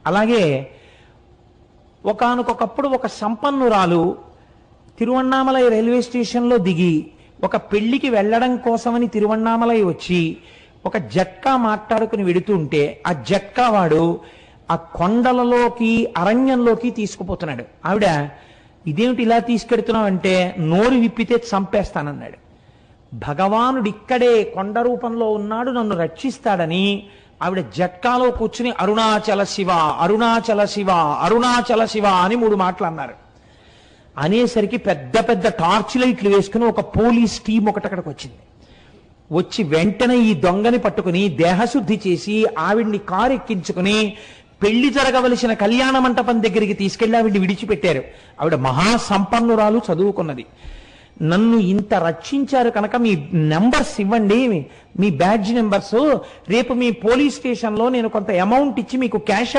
అలాగే ఒకానొకప్పుడు ఒక సంపన్నురాలు తిరువణ్ణామలై రైల్వే స్టేషన్లో దిగి ఒక పెళ్లికి వెళ్ళడం కోసమని తిరువణ్ణామలై వచ్చి ఒక జట్కా మాట్లాడుకుని వెడుతుంటే ఆ జట్కా వాడు ఆ కొండలలోకి అరణ్యంలోకి తీసుకుపోతున్నాడు. ఆవిడ ఇదేమిటి ఇలా తీసుకెడుతున్నావు అంటే నోరు విప్పితే చంపేస్తానన్నాడు. భగవానుడు ఇక్కడే కొండ రూపంలో ఉన్నాడు, నన్ను రక్షిస్తాడని ఆవిడ జట్కాలో కూర్చుని అరుణాచల శివ అరుణాచల శివ అరుణాచల శివ అని 3 మాటలు అన్నారు. అనేసరికి పెద్ద పెద్ద టార్చ్ లైట్లు వేసుకుని ఒక పోలీస్ టీం ఒకటి అక్కడికి వచ్చింది. వచ్చి వెంటనే ఈ దొంగని పట్టుకుని దేహశుద్ధి చేసి ఆవిడ్ని కారు ఎక్కించుకుని పెళ్లి జరగవలసిన కళ్యాణ మంటపం దగ్గరికి తీసుకెళ్లి ఆవిడ్ని విడిచిపెట్టారు. ఆవిడ మహాసంపన్నురాలు, చదువుకున్నది. నన్ను ఇంత రక్షించారు కనుక మీ నెంబర్స్ ఇవ్వండి, మీ బ్యాడ్జ్ నెంబర్స్, రేపు మీ పోలీస్ స్టేషన్లో నేను కొంత అమౌంట్ ఇచ్చి మీకు క్యాష్